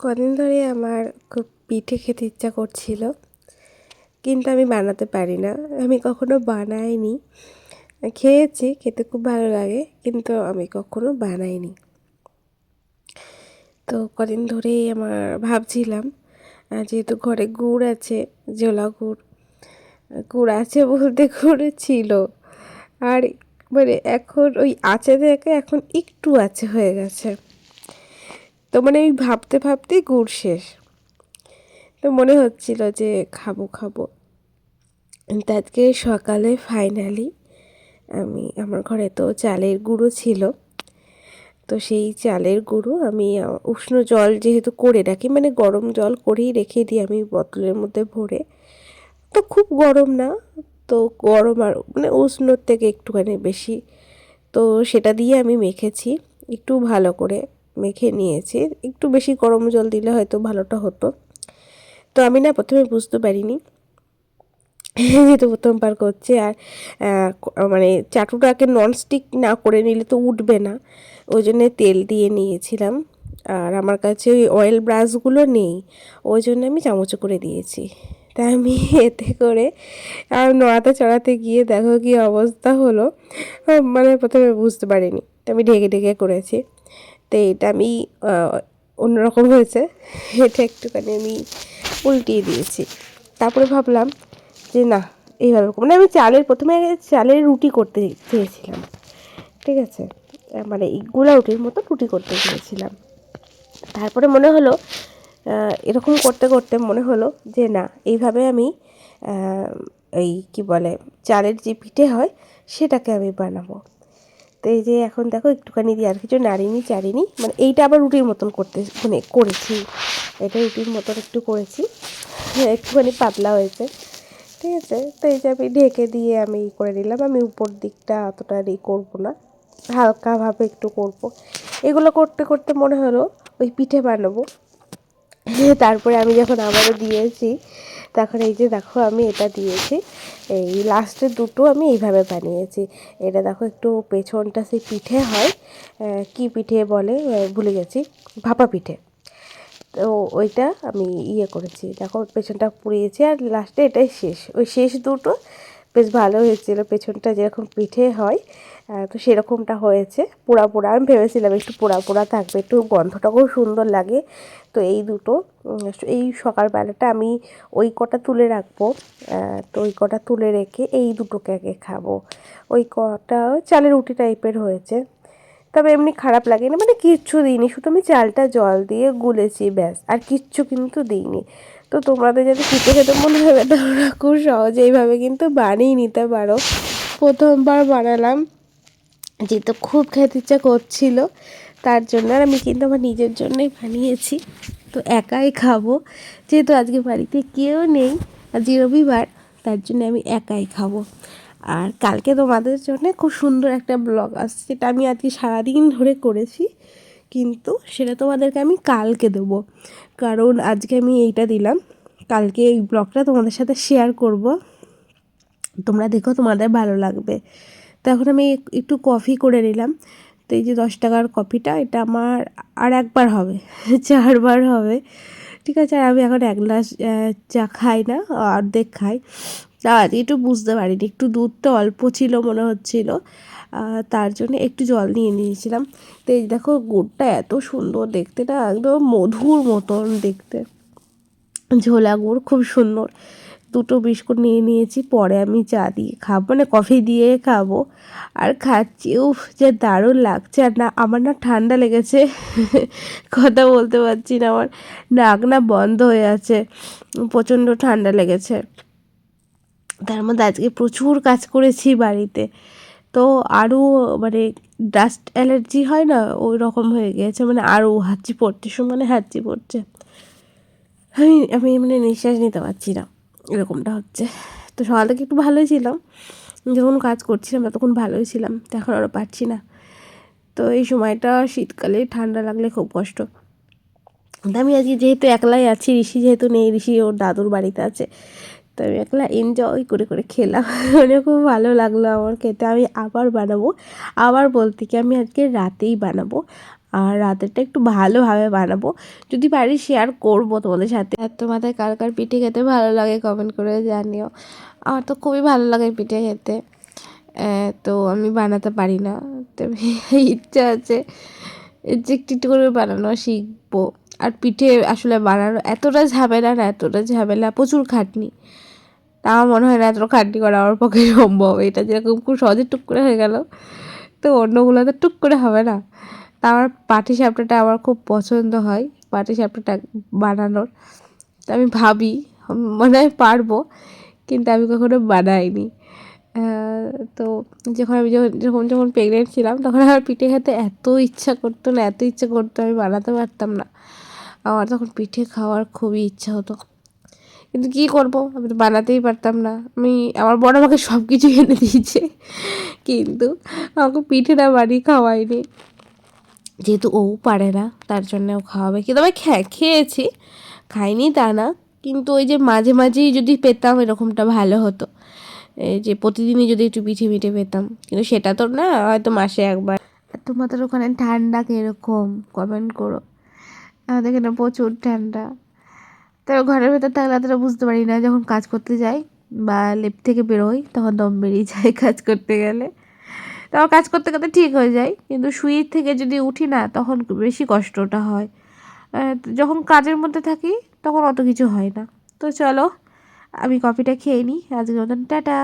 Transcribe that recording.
কদিন ধরে আমার খুব পিঠে খেতে ইচ্ছা করছিল, কিন্তু আমি বানাতে পারি না। আমি কখনো বানাইনি। খেয়েছি, খেতে খুব ভালো লাগে, কিন্তু আমি কখনো বানাইনি। তো কদিন ধরেই আমার ভাবছিলাম, যেহেতু ঘরে গুড় আছে, জোলা গুড়, গুড় আছে বলতে গুড় ছিল। আর মানে এখন ওই আছে দেখে এখন একটু আছে হয়ে গেছে। তো মানে ওই ভাবতে ভাবতেই গুড় শেষ। তো মনে হচ্ছিল যে খাবো খাবো। তো আজকে সকালে ফাইনালি আমার ঘরে তো চালের গুঁড়ো ছিল। তো সেই চালের গুঁড়ো আমি উষ্ণ জল যেহেতু করে রাখি, মানে গরম জল করেই রেখে দিই আমি বোতলের মধ্যে ভরে। তো খুব গরম না, তো গরম আর মানে উষ্ণর থেকে একটুখানি বেশি। তো সেটা দিয়ে আমি মেখেছি, একটু ভালো করে মেখে নিয়েছি। একটু বেশি গরম জল দিলে হয়তো ভালোটা হতো। তো আমি না প্রথমে বুঝতে পারিনি, যেহেতু প্রথমবার করছি। আর মানে চাটুটাকে ননস্টিক না করে নিলে তো উঠবে না, ওই জন্যে তেল দিয়ে নিয়েছিলাম। আর আমার কাছে ওই অয়েল ব্রাশগুলো নেই, ওই জন্য আমি চামচে করে দিয়েছি। তাই আমি এতে করে আর নড়াতে চড়াতে গিয়ে দেখো কি অবস্থা হলো। মানে প্রথমে বুঝতে পারিনি, তো আমি ঢেকে ঢেকে করেছি। তো এটা আমি অন্যরকম হয়েছে, এটা একটুখানি আমি উল্টিয়ে দিয়েছি। তারপরে ভাবলাম যে না, এইভাবে মানে আমি প্রথমে চালের রুটি করতে চেয়েছিলাম, ঠিক আছে, মানে এই গোলা রুটির মতো রুটি করতে চেয়েছিলাম। তারপরে মনে হলো, এরকম করতে করতে মনে হলো যে না, এইভাবে আমি এই কি বলে চালের যে পিঠে হয় সেটাকে আমি বানাবো। তো এই যে এখন দেখো একটুখানি দিয়ে আর কিছু নাড়িনি চাড়িনি, মানে এইটা আবার রুটির মতন মানে করেছি। এটা রুটির মতন একটু করেছি, একটুখানি পাতলা হয়েছে, ঠিক আছে। তো এই যে আমি ঢেকে দিয়ে আমি করে নিলাম। আমি উপর দিকটা অতটা করবো না, হালকাভাবে একটু করব। এগুলো করতে করতে মনে হলো ওই পিঠে বানাবো। তারপরে আমি যখন আবারও দিয়েছি, তখন এই যে দেখো আমি এটা দিয়েছি, এই লাস্টের দুটো আমি এইভাবে বানিয়েছি। এটা দেখো একটু পেছনটা সেই পিঠে হয়, কি পিঠে বলে ভুলে গেছি, ভাপা পিঠে। তো ওইটা আমি করেছি, দেখো পেছনটা পুড়িয়েছি। আর লাস্টে এটাই শেষ, ওই শেষ দুটো বেশ ভালো হয়েছিল, পেছনটা যেরকম পিঠে হয় তো সেরকমটা হয়েছে। পোড়া পোড়া আমি ভেবেছিলাম একটু পোড়া পোড়া থাকবে, একটু গন্ধটাও সুন্দর লাগে। তো এই দুটো এই সকালবেলাটা আমি ওই কটা তুলে রাখবো। তো ওই কটা তুলে রেখে এই দুটোকে আগে খাবো। ওই কটা চালের রুটি টাইপের হয়েছে, তবে এমনি খারাপ লাগেনি, মানে কিচ্ছু দিইনি, শুধু আমি চালটা জল দিয়ে গুলেছি ব্যাস, আর কিচ্ছু কিন্তু দিইনি। তো তোমাদের যদি পিঠে খেতে মনে হবে তোমরা খুব সহজে এইভাবে কিন্তু বানিয়ে নিতে পারো। প্রথমবার বানালাম, যেহেতু খুব খেতে ইচ্ছা করছিল তার জন্য। আর আমি কিন্তু আমার নিজের জন্যই বানিয়েছি, তো একাই খাবো, যেহেতু আজকে বাড়িতে কেউ নেই, আজ রবিবার, তার জন্য আমি একাই খাবো। আর কালকে তোমাদের জন্য খুব সুন্দর একটা ব্লগ আসছে, যেটা আমি আজকে সারাদিন ধরে করেছি, কিন্তু সেটা তোমাদেরকে আমি কালকে দেবো। কারণ আজকে আমি এইটা দিলাম, কালকে এই ব্লগটা তোমাদের সাথে শেয়ার করব। তোমরা দেখো, তোমাদের ভালো লাগবে। তো এখন আমি একটু কফি করে নিলাম। তো এই যে 10 টাকার কফিটা, এটা আমার আর একবার হবে, 4বার হবে, ঠিক আছে। আর আমি এখন 1 গ্লাস চা খাই না, অর্ধেক খাই। তা আজকে একটু বুঝতে পারিনি, একটু দুধটা অল্প ছিল মনে হচ্ছিল, তার জন্য একটু জল নিয়ে নিয়েছিলাম। তো এই দেখো গুড়টা এত সুন্দর দেখতে, না একদম মধুর মতন দেখতে, ঝোলা গুড় খুব সুন্দর। দুটো বিস্কুট নিয়ে নিয়েছি, পরে আমি চা দিয়ে খাবো, মানে কফি দিয়ে খাবো। আর খাচ্ছি, উফ যে দারুণ লাগছে। আর না, আমার না ঠান্ডা লেগেছে, কথা বলতে পারছি না, আমার নাক না বন্ধ হয়ে আছে, প্রচণ্ড ঠান্ডা লেগেছে। তার মধ্যে আজকে প্রচুর কাজ করেছি বাড়িতে, তো আরও মানে ডাস্ট অ্যালার্জি হয় না, ওই রকম হয়ে গিয়েছে, মানে আরও হাঁচি পড়ছে, সমানে হাঁচি পড়ছে। আমি আমি মানে নিঃশ্বাস নিতে পারছি না, এরকমটা হচ্ছে। তো সকাল থেকে একটু ভালোই ছিলাম, যখন কাজ করছিলাম তখন ভালোই ছিলাম, তো এখন আরও পারছি না। তো এই সময়টা শীতকালে ঠান্ডা লাগলে খুব কষ্ট। আমি আজকে যেহেতু একলাই আছি, ঋষি যেহেতু নেই, ঋষি ওর দাদুর বাড়িতে আছে, তো আমি একলা এনজয় করে করে খেলাম, মানে খুব ভালো লাগলো আমার খেতে। আমি আবার বানাবো, আবার বলতে কি আমি আজকে রাতেই বানাবো। আর রাতেরটা একটু ভালোভাবে বানাবো, যদি পারি শেয়ার করবো তোমাদের সাথে। আর তোমাদের কার কার পিঠে খেতে ভালো লাগে কমেন্ট করে জানিও। আমার তো খুবই ভালো লাগে পিঠে খেতে, তো আমি বানাতে পারি না, তবে ইচ্ছা আছে যে একটু একটু করে বানানো শিখবো। আর পিঠে আসলে বানানো এতটা ঝামেলা না, এতটা ঝামেলা, প্রচুর খাটনি। তা আমার মনে হয় না এত খাটনি করা আমার পক্ষে সম্ভব। এটা যেরকম খুব সহজে টুক করে হয়ে গেল, তো অন্যগুলো তো টুক করে হবে না। তা আমার পাটিসাপটাটা আমার খুব পছন্দ হয়, পাটিসাপটাটা বানানোর। তো আমি ভাবি মনে হয় পারবো, কিন্তু আমি কখনো বানাইনি। তো যখন আমি যখন যখন প্রেগনেন্ট ছিলাম তখন আমার পিঠে খেতে এত ইচ্ছা করতো না, এত ইচ্ছা করতো, আমি বানাতে পারতাম না। আমার তখন পিঠে খাওয়ার খুবই ইচ্ছা হতো, কিন্তু কী করবো, আমি তো বানাতেই পারতাম না। আমার বড় আমাকে সব কিছু এনে দিয়েছে, কিন্তু আমাকে পিঠেটা বানিয়ে খাওয়ায়নি। যেহেতু ও পারে না তার জন্য ও খাওয়াবে, কিন্তু আমি খেয়েছি, খাইনি তা না, কিন্তু ওই যে মাঝে মাঝেই যদি পেতাম এরকমটা ভালো হতো, এই যে প্রতিদিনই যদি একটু পিঠে পিঠে পেতাম, কিন্তু সেটা তো না, হয়তো মাসে একবার। আর তোমাদের ওখানে ঠান্ডা কীরকম কমেন্ট করো, আমাদের এখানে প্রচুর ঠান্ডা। তবে ঘরের ভেতর থাকলে এতটা বুঝতে পারি না, যখন কাজ করতে যাই বা লেপ থেকে বেরোই তখন দম বেরিয়ে যায় কাজ করতে গেলে। তাও কাজ করতে করতে ঠিক হয়ে যায়, কিন্তু শুয়ে থেকে যদি উঠি না তখন বেশি কষ্টটা হয়। যখন কাজের মধ্যে থাকি তখন অত কিছু হয় না। তো চলো আমি কফিটা খেয়ে নিই, আজকের মতন টাটা।